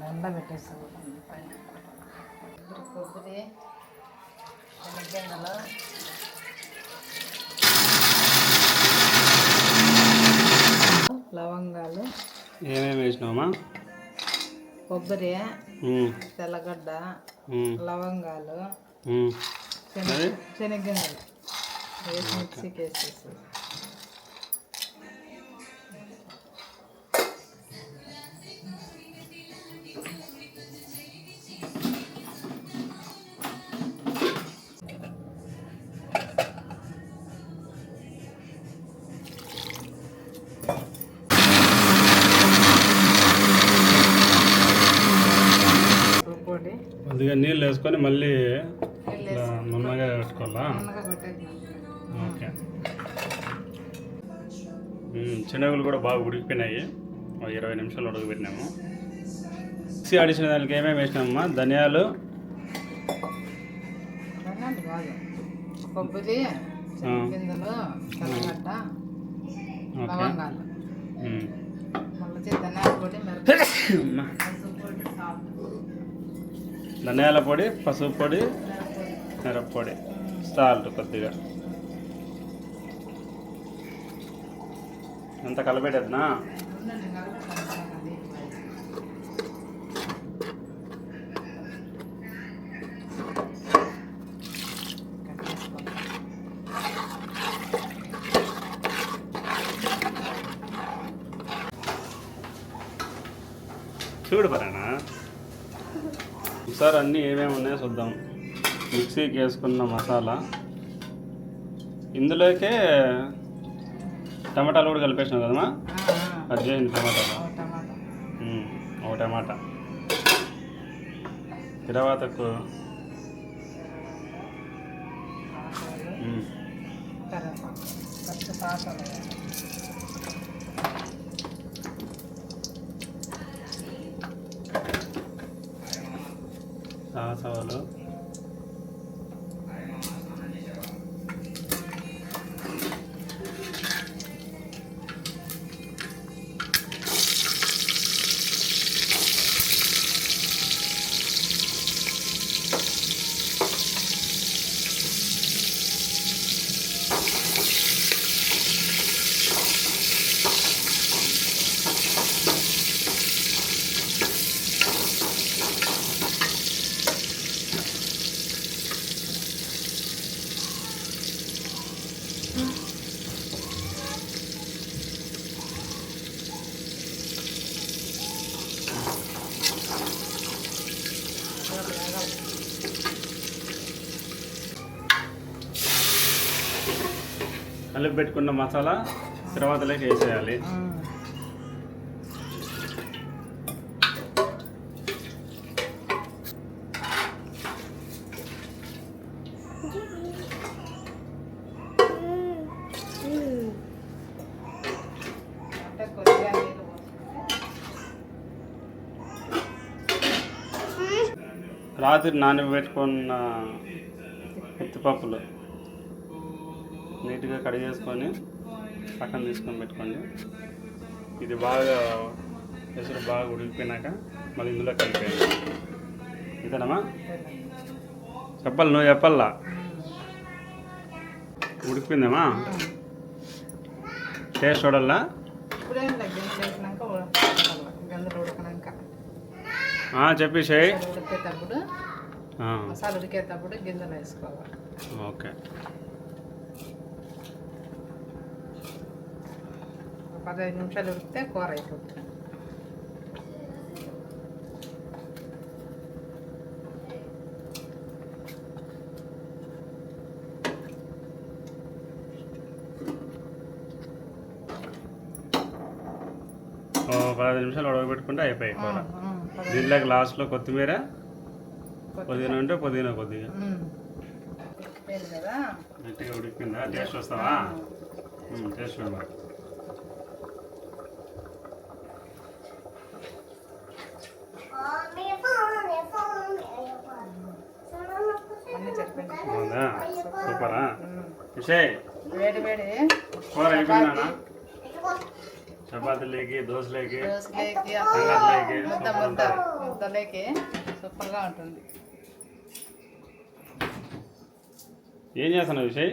ఎండ పెట్టేస్తాను కొబ్బరి శనగలు లవంగాలు ఏమేమి వేసినామా? కొబ్బరి, తెల్లగడ్డ, లవంగాలు, శనగలు వేసి మిక్సీకి వేసేసి కొద్దిగా నీళ్ళు వేసుకొని మళ్ళీ నున్నగా పెట్టుకోవాలా? ఓకే. శనగలు కూడా బాగా ఉడికిపోయినాయి. 20 నిమిషాలు ఉడకబెట్టినాము. మిక్సీ ఆడిసిన దానికి ఏమేమి వేసినామమ్మా? ధనియాలు, కొబ్బరి, గింజలు, తెల్లగడ్డ, లవంగాలు, ధనియాల పొడి, పసుపు పొడి, మిరప్పొడి, సాల్ట్ కొద్దిగా ఎంత కలపెట్టేద్దా? చూడు పరానా ఒకసారి అన్నీ ఏమేమి ఉన్నాయో చూద్దాం. మిక్సీకి వేసుకున్న మసాలా, ఇందులోకే టమాటాలు కూడా కలిపేసినాం కదమ్మా? అది చేసింది టమాటాలు, ఒక టమాటా, తర్వాతకు సాసవాలు, కలిపి పెట్టుకున్న మసాలా తర్వాతలోకి వేసేయాలి. రాత్రి నానబెట్టుకున్న ఉత్తిపప్పులు నీట్గా కడిగేసుకొని పక్కన తీసుకొని పెట్టుకోండి. ఇది బాగా ఎసురు బాగా ఉడికిపోయినాక మళ్ళీ ఇందులో కలిపేయండి. ఇంతేనమ్మా? చెప్పాలి, నువ్వు చెప్పాలా? ఉడికిపోయిందమ్మా? టేస్ట్ చూడాలా? చెప్పేసాయి. మసాలా ఉడికేటప్పుడు గింజలు వేసుకోవాలి. ఓకే. 15 నిమిషాలు ఉడికితే కూర అయిపోతుంది. ఓ 15 నిమిషాలు ఉడకబెట్టుకుంటే అయిపోయాయి కూర. దీంట్లో లాస్ట్లో కొత్తిమీర, పుదీనా ఉంటే పుదీనా కొద్దిగా. ఉడికిపోయింది కదా. గట్టిగా ఉడికిపోయిందా? టేస్ట్ వస్తావా? టేస్ట్ చూడు మరి. అన్నీ సరిపోయింది. బాగుందా? సూపరా? విషయ్ వేడి వేడి కూర అయిపోయిందా? చపాతీలేకి, దోశలేకి, దోసలేకి సంగట్లేకి ముద్ద ముద్ద ముద్దలేకి సూపర్గా ఉంటుంది. ఏం చేస్తున్నావు విషయ్?